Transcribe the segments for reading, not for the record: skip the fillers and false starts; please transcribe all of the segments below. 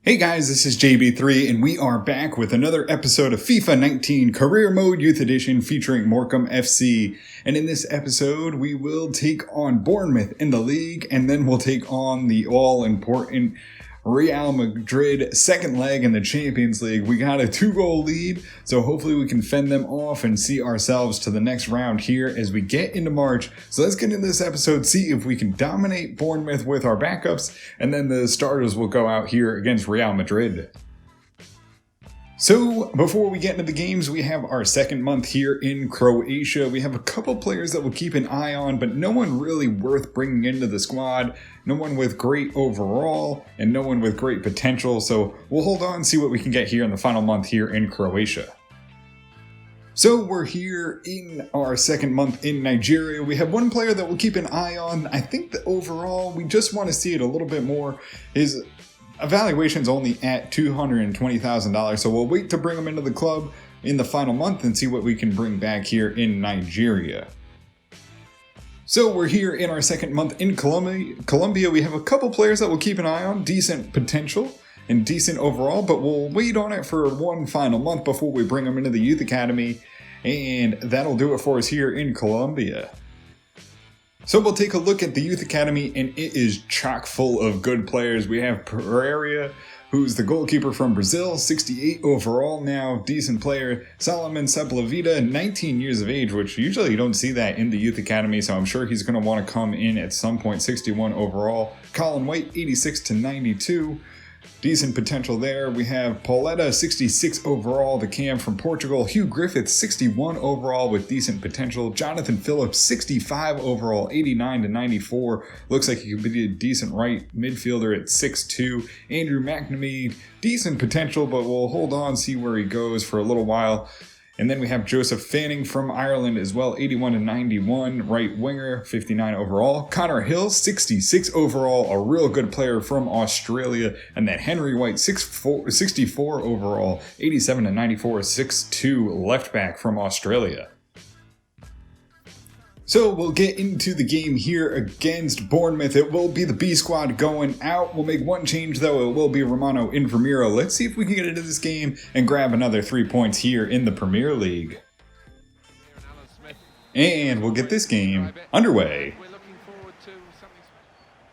Hey guys, this is JB3 and we are back with another episode of FIFA 19 Career Mode Youth Edition featuring Morecambe FC. And in this episode, we will take on Bournemouth in the league and then we'll take on the all-important Real Madrid second leg in the Champions League. We got a 2-goal lead, so hopefully we can fend them off and see ourselves to the next round here as we get into March. So let's get into this episode, see if we can dominate Bournemouth with our backups, and then the starters will go out here against Real Madrid. So, before we get into the games, we have our second month here in Croatia. We have a couple players that we'll keep an eye on, but no one really worth bringing into the squad. No one with great overall, and no one with great potential. So, we'll hold on and see what we can get here in the final month here in Croatia. So, we're here in our second month in Nigeria. We have one player that we'll keep an eye on. I think that overall, we just want to see it a little bit more. His evaluation's only at $220,000, so we'll wait to bring him into the club in the final month and see what we can bring back here in Nigeria. So we're here in our second month in Colombia. We have a couple players that we'll keep an eye on, decent potential and decent overall, but we'll wait on it for one final month before we bring them into the youth academy, and that'll do it for us here in Colombia. So we'll take a look at the Youth Academy, and it is chock full of good players. We have Pereira, who's the goalkeeper from Brazil, 68 overall now, decent player. Solomon Sepulveda, 19 years of age, which usually you don't see that in the Youth Academy, so I'm sure he's going to want to come in at some point, 61 overall. Colin White, 86 to 92. Decent potential there. We have Pauletta, 66 overall, the cam from Portugal. Hugh Griffith, 61 overall with decent potential. Jonathan Phillips, 65 overall, 89 to 94. Looks like he could be a decent right midfielder at 6'2". Andrew McNamee, decent potential, but we'll hold on, see where he goes for a little while. And then we have Joseph Fanning from Ireland as well, 81 to 91, right winger, 59 overall. Connor Hill, 66 overall, a real good player from Australia. And then Henry White, 64 overall, 87 to 94, 6'2", left back from Australia. So we'll get into the game here against Bournemouth. It will be the B squad going out. We'll make one change though. It will be Romano in Vermeero. Let's see if we can get into this game and grab another 3 points here in the Premier League. And we'll get this game underway.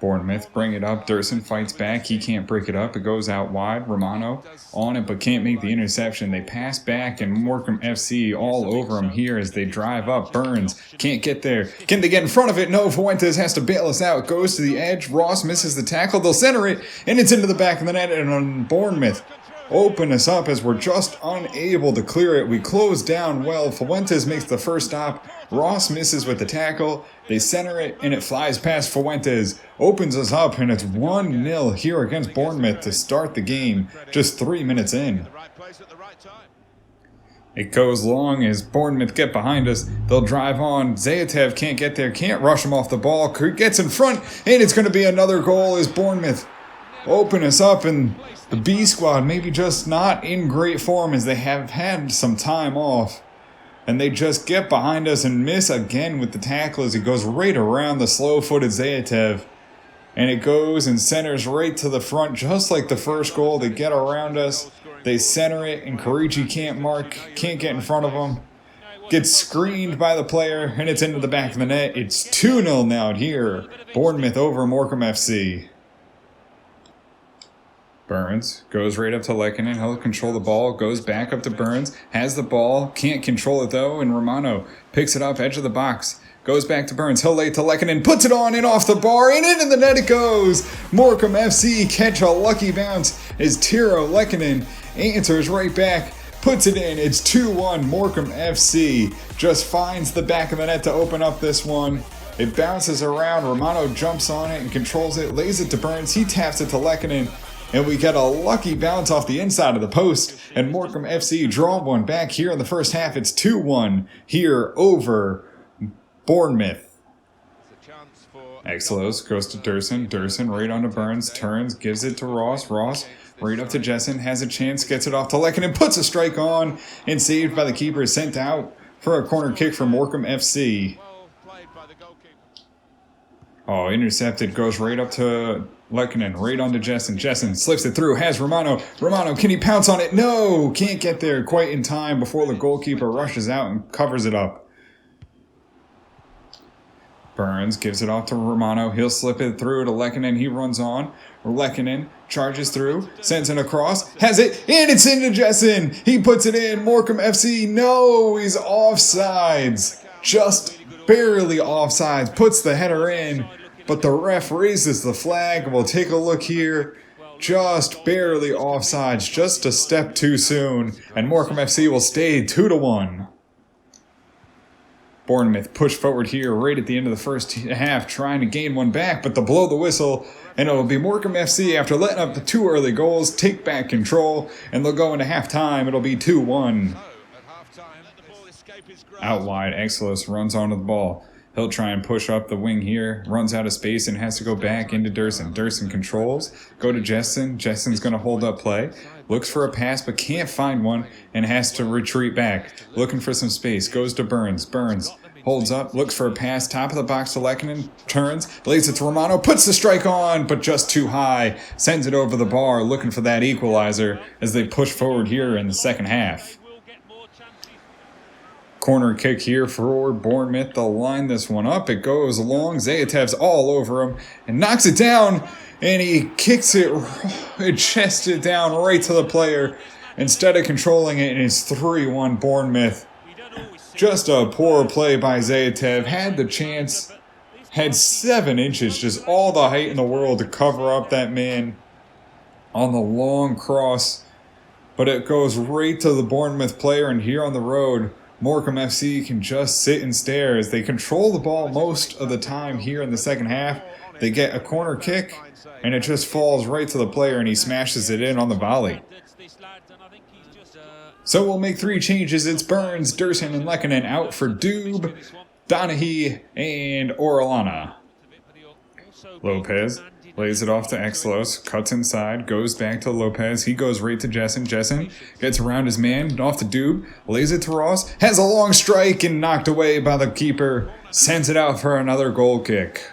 Bournemouth bring it up. Dursun fights back. He can't break it up. It goes out wide. Romano on it but can't make the interception. They pass back and Morecambe FC all over him here as they drive up. Burns can't get there. Can they get in front of it? No, Fuentes has to bail us out. Goes to the edge. Ross misses the tackle. They'll center it and it's into the back of the net, and on Bournemouth open us up as we're just unable to clear it. We close down well. Fuentes makes the first stop. Ross misses with the tackle. They center it and it flies past Fuentes. Opens us up and it's 1-0 here against Bournemouth to start the game just 3 minutes in. It goes long as Bournemouth get behind us. They'll drive on. Zayatev can't get there, can't rush him off the ball. Gets in front and it's going to be another goal as Bournemouth open us up, and the B squad maybe just not in great form as they have had some time off. And they just get behind us and miss again with the tackle as it goes right around the slow-footed Zayatev. And it goes and centers right to the front just like the first goal. They get around us. They center it and Karichi can't mark, can't get in front of them. Gets screened by the player and it's into the back of the net. It's 2-0 now here. Bournemouth over Morecambe FC. Burns goes right up to Lekkonen. He'll control the ball, goes back up to Burns, has the ball, can't control it though, and Romano picks it up, edge of the box, goes back to Burns. He'll lay it to Lekkonen, puts it on and off the bar, and into the net it goes. Morecambe FC catch a lucky bounce as Tiro Lekkonen answers right back, puts it in. It's 2-1. Morecambe FC just finds the back of the net to open up this one. It bounces around. Romano jumps on it and controls it, lays it to Burns. He taps it to Lekkonen. And we get a lucky bounce off the inside of the post. And Morecambe FC draw one back here in the first half. It's 2-1 here over Bournemouth. Exelos goes to Dursun. Dursun right onto Burns. Turns, gives it to Ross. Ross right up to Jessen. Has a chance, gets it off to Lekkonen. Puts a strike on and saved by the keeper. Sent out for a corner kick for Morecambe FC. Oh, intercepted. Goes right up to Lekanen right onto Jessen. Jessen slips it through, has Romano. Romano, can he pounce on it? No! Can't get there quite in time before the goalkeeper rushes out and covers it up. Burns gives it off to Romano. He'll slip it through to Lekanen. He runs on. Lekanen charges through, sends it across, has it, and it's into Jessen. He puts it in. Morecambe FC, no, he's offsides. Just barely offsides. Puts the header in, but the ref raises the flag. We'll take a look here. Just barely offsides, just a step too soon. And Morecambe FC will stay 2-1. Bournemouth push forward here right at the end of the first half, trying to gain one back, but they'll blow the whistle, and it'll be Morecambe FC, after letting up the 2 early goals, take back control, and they'll go into halftime. It'll be 2-1. Out wide, Exelos runs onto the ball. He'll try and push up the wing here, runs out of space and has to go back into Dursun. Dursun controls, go to Jessen. Jessen's going to hold up play. Looks for a pass but can't find one and has to retreat back. Looking for some space, goes to Burns. Burns holds up, looks for a pass, top of the box to Lekanen, turns, lays it to Romano, puts the strike on, but just too high. Sends it over the bar, looking for that equalizer as they push forward here in the second half. Corner kick here for Bournemouth. They'll line this one up. It goes along. Zayatev's all over him and knocks it down. And he kicks it, chests it down right to the player. Instead of controlling it, and it's 3-1 Bournemouth. Just a poor play by Zayatev. Had the chance. Had 7 inches, just all the height in the world to cover up that man on the long cross. But it goes right to the Bournemouth player, and here on the road, Morecambe FC can just sit and stare as they control the ball most of the time here in the second half. They get a corner kick, and it just falls right to the player, and he smashes it in on the volley. So we'll make 3 changes. It's Burns, Dursun, and Lekanen out for Doob, Donaghy, and Orellana. Lopez lays it off to Exelos, cuts inside, goes back to Lopez. He goes right to Jessen. Jessen gets around his man, off to Doob, lays it to Ross, has a long strike and knocked away by the keeper, sends it out for another goal kick.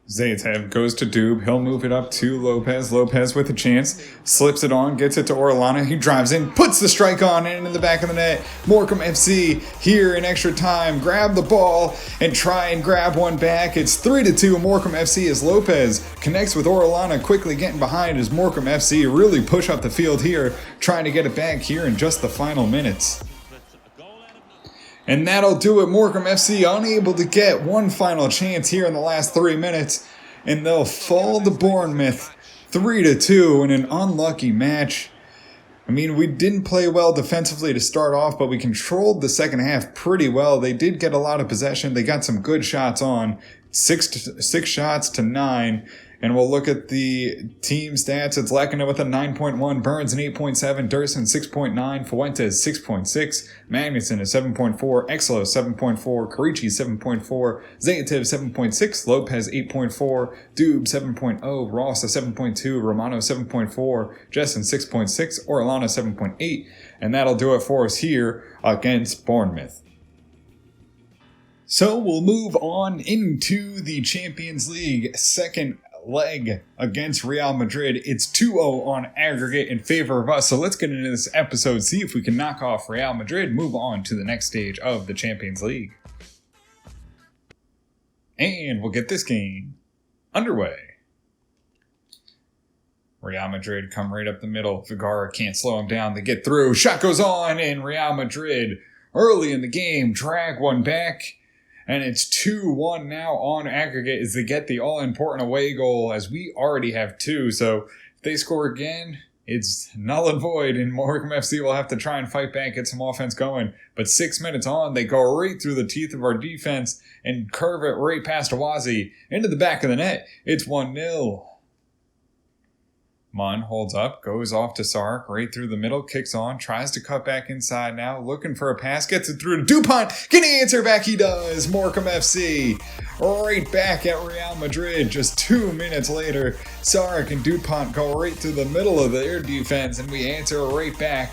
Zayatev goes to Doob. He'll move it up to Lopez. Lopez with a chance. Slips it on. Gets it to Orellana. He drives in. Puts the strike on and in the back of the net. Morecambe FC here in extra time. Grab the ball and try and grab one back. It's 3-2 Morecambe FC as Lopez connects with Orellana, quickly getting behind as Morecambe FC really push up the field here, trying to get it back here in just the final minutes. And that'll do it. Morecambe FC unable to get one final chance here in the last 3 minutes. And they'll fall to Bournemouth 3-2 in an unlucky match. I mean, we didn't play well defensively to start off, but we controlled the second half pretty well. They did get a lot of possession. They got some good shots on. 6 shots to 9. And we'll look at the team stats. It's Lekanen with a 9.1, Burns an 8.7, Dursun 6.9, Fuentes 6.6, Magnuson a 7.4, Exelos 7.4, Karichi 7.4, Zayatev 7.6, Lopez 8.4, Doob 7.0, Ross a 7.2, Romano 7.4, Jessen 6.6, Orellana 7.8, and that'll do it for us here against Bournemouth. So we'll move on into the Champions League second leg against Real Madrid. It's 2-0 on aggregate in favor of us. So let's get into this episode, see if we can knock off Real Madrid, move on to the next stage of the Champions League. And we'll get this game underway. Real Madrid come right up the middle. Vergara can't slow them down. They get through. Shot goes on, and Real Madrid early in the game drag one back. And it's 2-1 now on aggregate as they get the all-important away goal, as we already have 2. So if they score again, it's null and void, and Morecambe FC will have to try and fight back, get some offense going. But 6 minutes on, they go right through the teeth of our defense and curve it right past Awazi into the back of the net. It's 1-0. Munn holds up, goes off to Sark, right through the middle, kicks on, tries to cut back inside now, looking for a pass, gets it through to Dupont. Can he answer back? He does. Morecambe FC right back at Real Madrid. Just 2 minutes later, Sark and Dupont go right through the middle of their defense, and we answer right back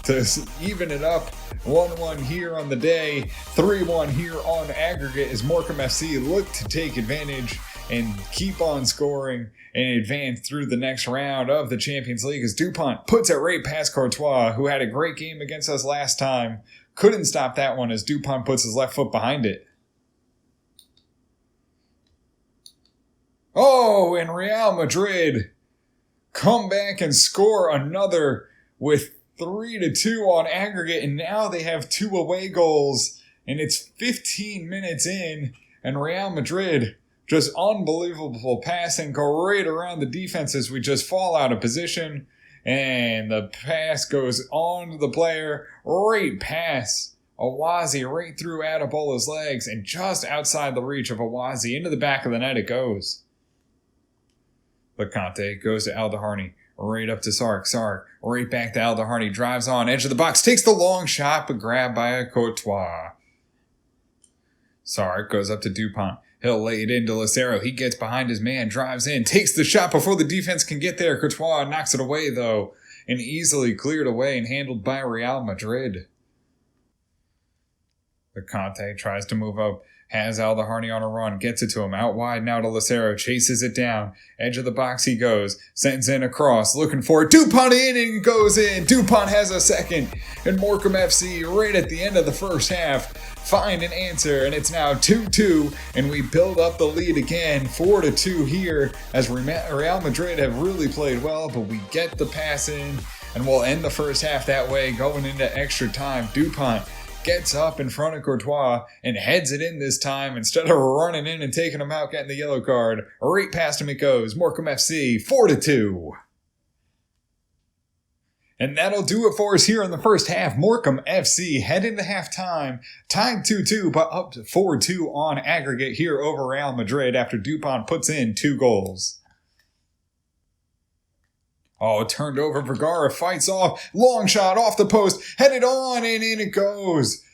to even it up. 1-1 here on the day, 3-1 here on aggregate as Morecambe FC look to take advantage and keep on scoring and advance through the next round of the Champions League as Dupont puts it right past Courtois, who had a great game against us last time. Couldn't stop that one as Dupont puts his left foot behind it. Oh, and Real Madrid come back and score another with 3-2 on aggregate, and now they have 2 away goals, and it's 15 minutes in, and Real Madrid, just unbelievable passing, go right around the defenses. We just fall out of position, and the pass goes on to the player, right past Awazi, right through Adebola's legs, and just outside the reach of Awazi, into the back of the net it goes. Conte goes to Aldeharney, right up to Sark. Sark, right back to Aldeharney, drives on, edge of the box, takes the long shot, but grabbed by a Courtois. Sark goes up to Dupont. He'll lay it into Lucero. He gets behind his man, drives in, takes the shot before the defense can get there. Courtois knocks it away, though, and easily cleared away and handled by Real Madrid. Conte tries to move up. Has Aldeharney on a run, gets it to him, out wide now to Lucero, chases it down, edge of the box he goes, sends in a cross, looking for it, Dupont in, and it goes in. Dupont has a second, and Morecambe FC, right at the end of the first half, find an answer, and it's now 2-2, and we build up the lead again, 4-2 here, as Real Madrid have really played well, but we get the pass in, and we'll end the first half that way, going into extra time. Dupont gets up in front of Courtois and heads it in this time instead of running in and taking him out, getting the yellow card. Right past him it goes. Morecambe FC 4-2. And that'll do it for us here in the first half. Morecambe FC head into halftime, tied 2-2, but up to 4-2 on aggregate here over Real Madrid after Dupont puts in 2 goals. Oh, turned over, Vergara fights off, long shot off the post, headed on, and in it goes.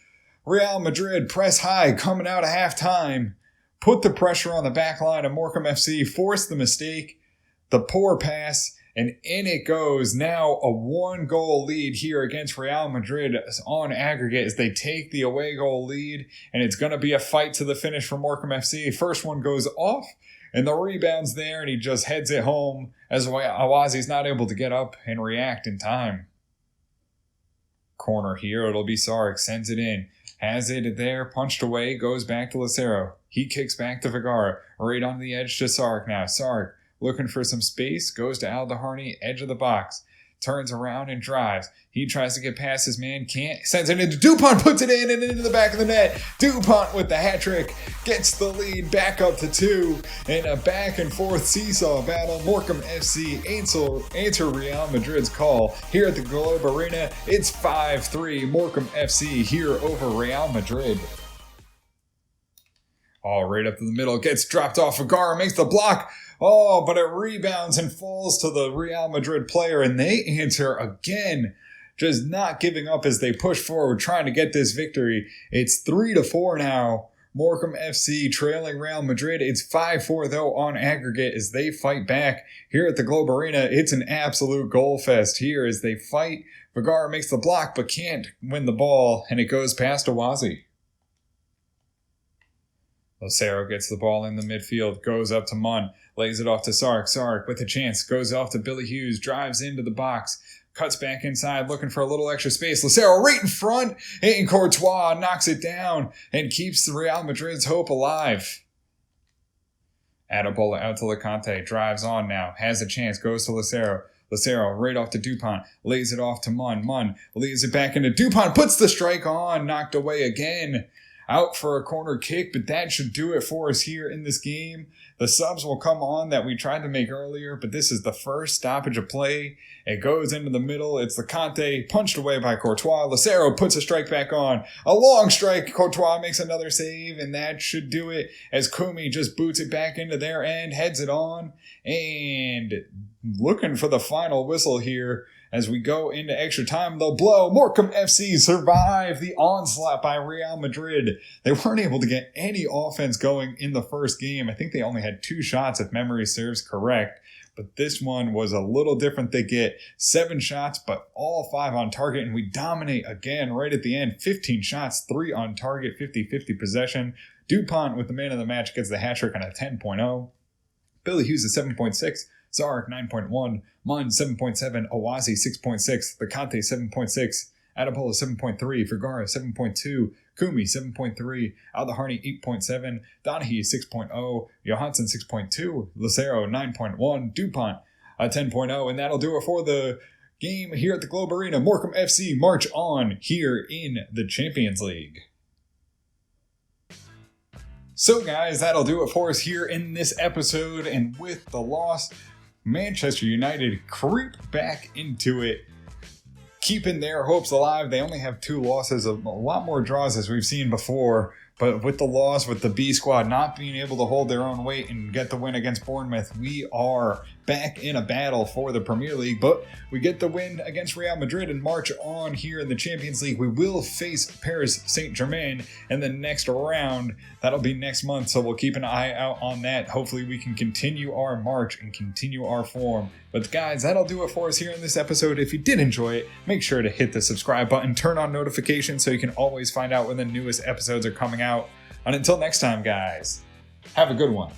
Real Madrid press high, coming out of halftime. Put the pressure on the back line of Morecambe FC, forced the mistake, the poor pass, and in it goes. Now a 1-goal lead here against Real Madrid on aggregate as they take the away goal lead, and it's going to be a fight to the finish for Morecambe FC. First one goes off, and the rebound's there, and he just heads it home as Awazi's not able to get up and react in time. Corner here, it'll be Sark, sends it in, has it there, punched away, goes back to Lucero. He kicks back to Vergara, right on the edge to Sark now. Sark, looking for some space, goes to Aldeharney, edge of the box. Turns around and drives. He tries to get past his man, can't. Sends it into Dupont, puts it in and into the back of the net. Dupont with the hat trick gets the lead back up to 2 in a back and forth seesaw battle. Morecambe FC answer Real Madrid's call here at the Globe Arena. It's 5-3 Morecambe FC here over Real Madrid. All right up to the middle, gets dropped off. Vergara makes the block. Oh, but it rebounds and falls to the Real Madrid player, and they answer again, just not giving up as they push forward, trying to get this victory. It's 3-4 now. Morecambe FC trailing Real Madrid. It's 5-4, though, on aggregate as they fight back here at the Globe Arena. It's an absolute goal fest here as they fight. Vergara makes the block, but can't win the ball, and it goes past Awazi. Lucero gets the ball in the midfield, goes up to Munn, lays it off to Sark. Sark with a chance, goes off to Billy Hughes, drives into the box, cuts back inside, looking for a little extra space. Lucero right in front, and Courtois knocks it down and keeps the Real Madrid's hope alive. Adebola out to Lecante, drives on now, has a chance, goes to Lucero. Lucero right off to Dupont, lays it off to Munn. Munn leaves it back into Dupont, puts the strike on, knocked away again. Out for a corner kick, but that should do it for us here in this game. The subs will come on that we tried to make earlier, but this is the first stoppage of play. It goes into the middle. It's Lecante, punched away by Courtois. Lucero puts a strike back on. A long strike. Courtois makes another save, and that should do it as Kumi just boots it back into their end, heads it on, and looking for the final whistle here. As we go into extra time, they'll blow. Morecambe FC survive the onslaught by Real Madrid. They weren't able to get any offense going in the first game. I think they only had 2 shots if memory serves correct. But this one was a little different. They get 7 shots, but all 5 on target. And we dominate again right at the end. 15 shots, 3 on target, 50-50 possession. Dupont with the man of the match gets the hat trick on a 10.0. Billy Hughes is 7.6, Zarek 9.1, Mun 7.7, Awazi 6.6, Vicante 7.6, Adapola 7.3, Vergara 7.2, Kumi 7.3, Aldaharni 8.7, Donahue 6.0, Johansson 6.2, Lucero 9.1, DuPont 10.0, and that'll do it for the game here at the Globe Arena. Morecambe FC march on here in the Champions League. So guys, that'll do it for us here in this episode, and with the loss, Manchester United creep back into it, keeping their hopes alive. They only have 2 losses, a lot more draws as we've seen before, but with the loss, with the B squad not being able to hold their own weight and get the win against Bournemouth, we are back in a battle for the Premier League. But we get the win against Real Madrid and march on here in the Champions League. We will face Paris Saint-Germain in the next round. That'll be next month, so we'll keep an eye out on that. Hopefully we can continue our march and continue our form. But guys, that'll do it for us here in this episode. If you did enjoy it, make sure to hit the subscribe button, turn on notifications so you can always find out when the newest episodes are coming out. And until next time, guys, have a good one.